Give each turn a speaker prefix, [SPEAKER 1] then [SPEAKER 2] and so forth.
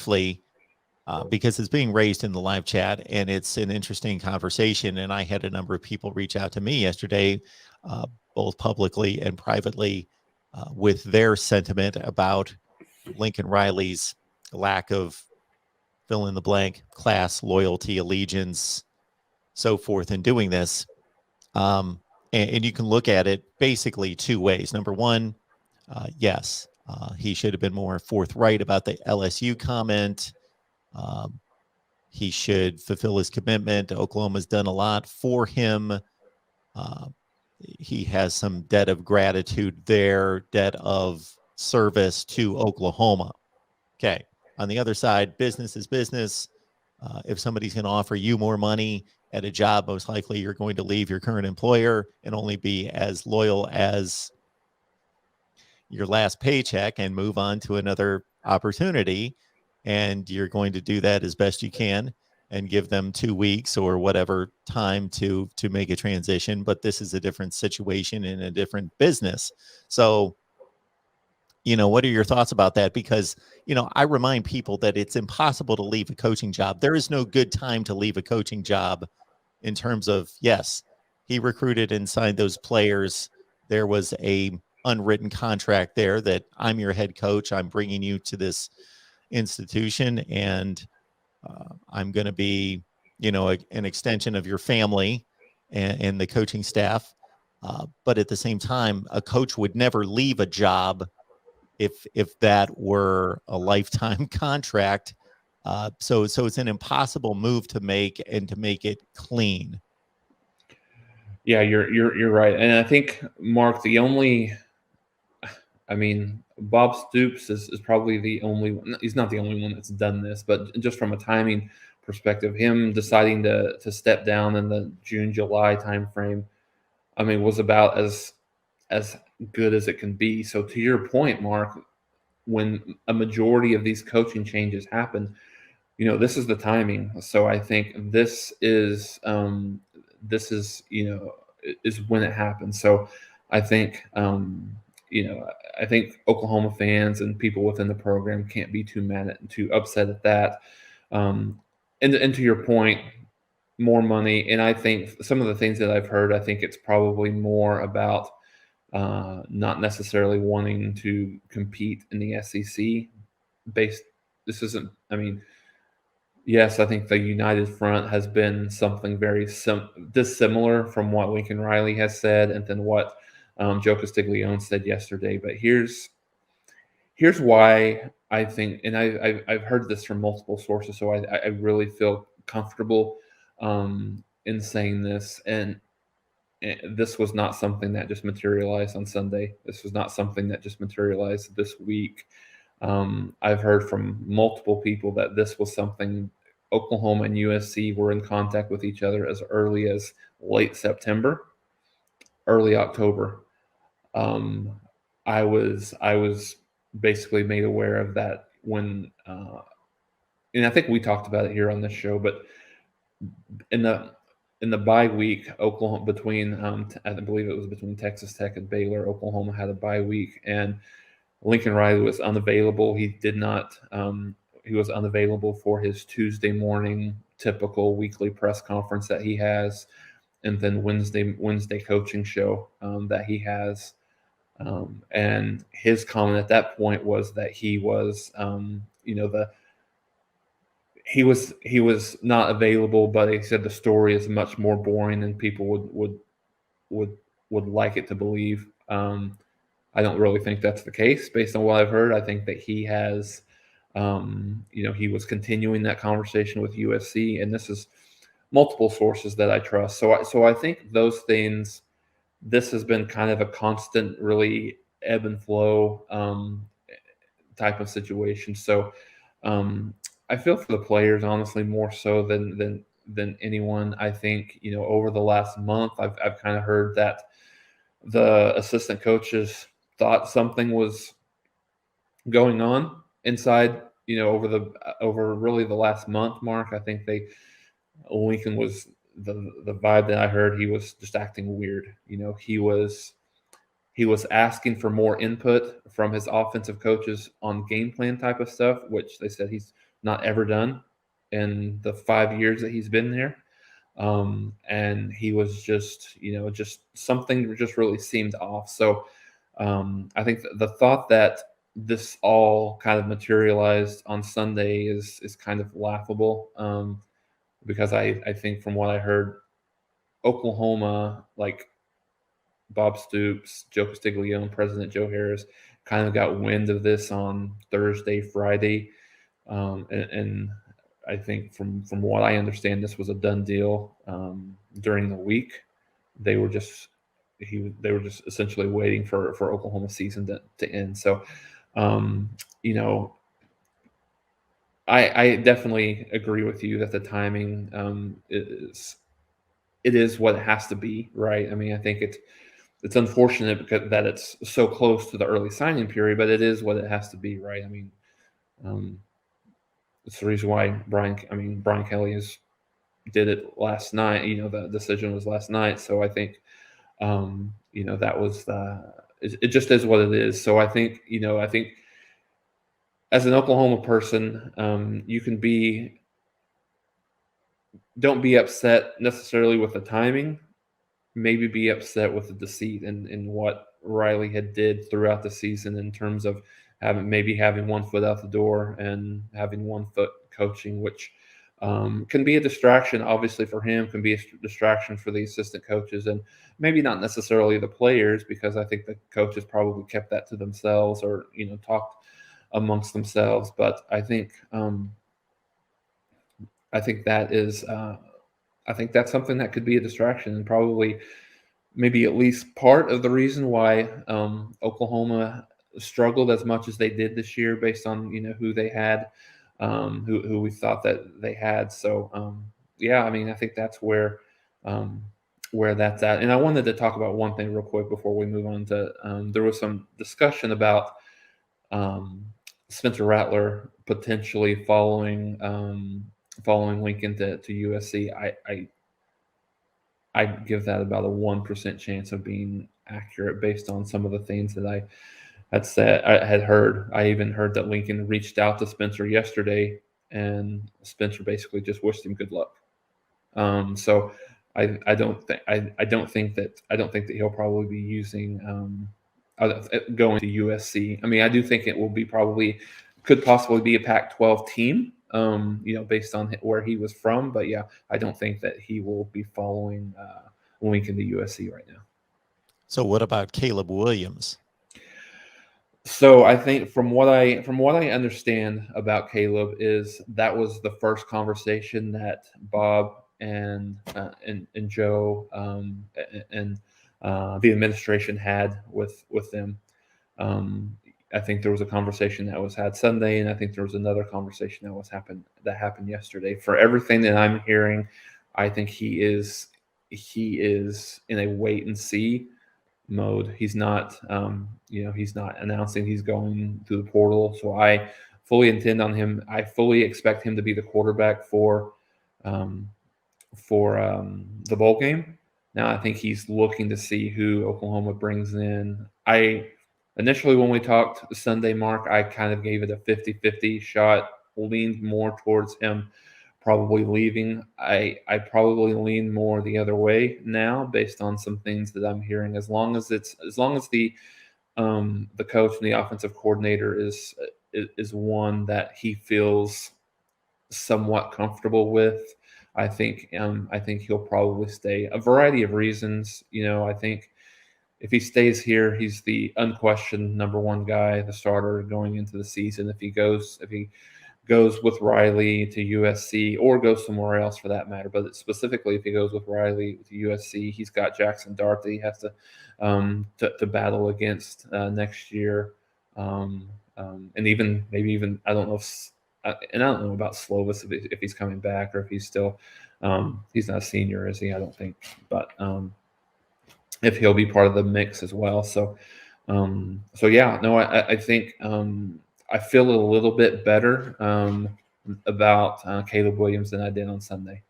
[SPEAKER 1] briefly, because it's being raised in the live chat and it's an interesting conversation. And I had a number of people reach out to me yesterday, both publicly and privately, with their sentiment about Lincoln Riley's lack of fill in the blank, class, loyalty, allegiance, so forth in doing this. And you can look at it basically two ways. Number one, yes, he should have been more forthright about the LSU comment. He should fulfill his commitment. Oklahoma's done a lot for him. He has some debt of gratitude there, debt of service to Oklahoma. Okay. On the other side, business is business. If somebody's going to offer you more money at a job, most likely you're going to leave your current employer and only be as loyal as your last paycheck and move on to another opportunity. And you're going to do that as best you can and give them 2 weeks or whatever time to make a transition. But this is a different situation in a different business. So, what are your thoughts about that? Because, I remind people that it's impossible to leave a coaching job. There is no good time to leave a coaching job in terms of, yes, he recruited and signed those players. There was a unwritten contract there that I'm your head coach. I'm bringing you to this institution and I'm going to be, an extension of your family and the coaching staff. But at the same time, a coach would never leave a job if that were a lifetime contract. So it's an impossible move to make and to make it clean.
[SPEAKER 2] Yeah, you're right. And I think, Mark, Bob Stoops is probably the only one. He's not the only one that's done this, but just from a timing perspective, him deciding to step down in the June-July timeframe, was about as good as it can be. So to your point, Mark, when a majority of these coaching changes happen, this is the timing. So I think this is is when it happens. So I think I think Oklahoma fans and people within the program can't be too upset at that. And to your point, more money. And I think some of the things that I've heard, I think it's probably more about not necessarily wanting to compete in the SEC. This isn't. Yes, I think the United Front has been something very dissimilar from what Lincoln Riley has said, and then what Joe Castiglione said yesterday. But here's why I think, and I've heard this from multiple sources, so I really feel comfortable in saying this. And this was not something that just materialized on Sunday. This was not something that just materialized this week. I've heard from multiple people that this was something Oklahoma and USC were in contact with each other as early as late September, early October. I was basically made aware of that when, and I think we talked about it here on this show, but in the bye week, Oklahoma between I believe it was between Texas Tech and Baylor, Oklahoma had a bye week, and Lincoln Riley was unavailable. He did not. He was unavailable for his Tuesday morning typical weekly press conference that he has, and then Wednesday coaching show that he has. And his comment at that point was that he was, he was not available, but he said the story is much more boring than people would like it to believe. I don't really think that's the case based on what I've heard. I think that he has, he was continuing that conversation with USC, and this is multiple sources that I trust. So I think those things, this has been kind of a constant, really ebb and flow type of situation. So I feel for the players, honestly, more so than anyone. I think, over the last month, I've kind of heard that the assistant coaches thought something was going on inside, over really the last month, Mark. I think Lincoln was the vibe that I heard, he was just acting weird. He was asking for more input from his offensive coaches on game plan type of stuff, which they said he's not ever done in the 5 years that he's been there. And he was just, just something just really seemed off. So I think the thought that this all kind of materialized on Sunday is kind of laughable, because I think from what I heard, Oklahoma, like Bob Stoops, Joe Castiglione, President Joe Harris, kind of got wind of this on Thursday, Friday, and I think from what I understand, this was a done deal during the week. They were just they were just essentially waiting for Oklahoma season to end. So, um, you know, I definitely agree with you that the timing is what it has to be, right? I mean, I think it's unfortunate because that it's so close to the early signing period, but it is what it has to be, right? I mean, um, it's the reason why Brian Kelly did it last night. The decision was last night, so I think that was it just is what it is. So I think as an Oklahoma person, you can don't be upset necessarily with the timing, maybe be upset with the deceit and what Riley had did throughout the season in terms of having one foot out the door and having one foot coaching, which can be a distraction, obviously for him, can be a distraction for the assistant coaches, and maybe not necessarily the players, because I think the coaches probably kept that to themselves or talked amongst themselves. But I think that is. I think that's something that could be a distraction, and probably maybe at least part of the reason why Oklahoma struggled as much as they did this year, based on who they had, who we thought that they had. So yeah, I mean, I think that's where that's at. And I wanted to talk about one thing real quick before we move on to there was some discussion about um, Spencer Rattler potentially following Lincoln to USC. I'd give that about a 1% chance of being accurate based on some of the things that I had heard. I even heard that Lincoln reached out to Spencer yesterday, and Spencer basically just wished him good luck. So I don't think that he'll probably be using going to USC. I mean, I do think it will be could possibly be a Pac-12 team, based on where he was from. But yeah, I don't think that he will be following Lincoln to USC right now.
[SPEAKER 1] So what about Caleb Williams?
[SPEAKER 2] So I think from what I understand about Caleb is that was the first conversation that Bob and Joe and the administration had with them. I think there was a conversation that was had Sunday, and I think there was another conversation that happened yesterday. For everything that I'm hearing, I think he is in a wait and see mode. He's not he's not announcing he's going through the portal. So I fully expect him to be the quarterback for the bowl game. Now I think he's looking to see who Oklahoma brings in. Initially, when we talked Sunday, Mark, I kind of gave it a 50-50 shot, leaned more towards him probably leaving. I probably lean more the other way now, based on some things that I'm hearing. As long as the coach and the offensive coordinator is one that he feels somewhat comfortable with, I think he'll probably stay. A variety of reasons, I think if he stays here, he's the unquestioned number one guy, the starter going into the season. If he goes with Riley to USC, or goes somewhere else for that matter, but specifically if he goes with Riley to USC, he's got Jackson Dart that he has to battle against next year, and maybe even I don't know and I don't know about Slovis if he's coming back, or if he's still he's not a senior, is he? I don't think, but if he'll be part of the mix as well. So yeah, no, I think I feel a little bit better about Caleb Williams than I did on Sunday.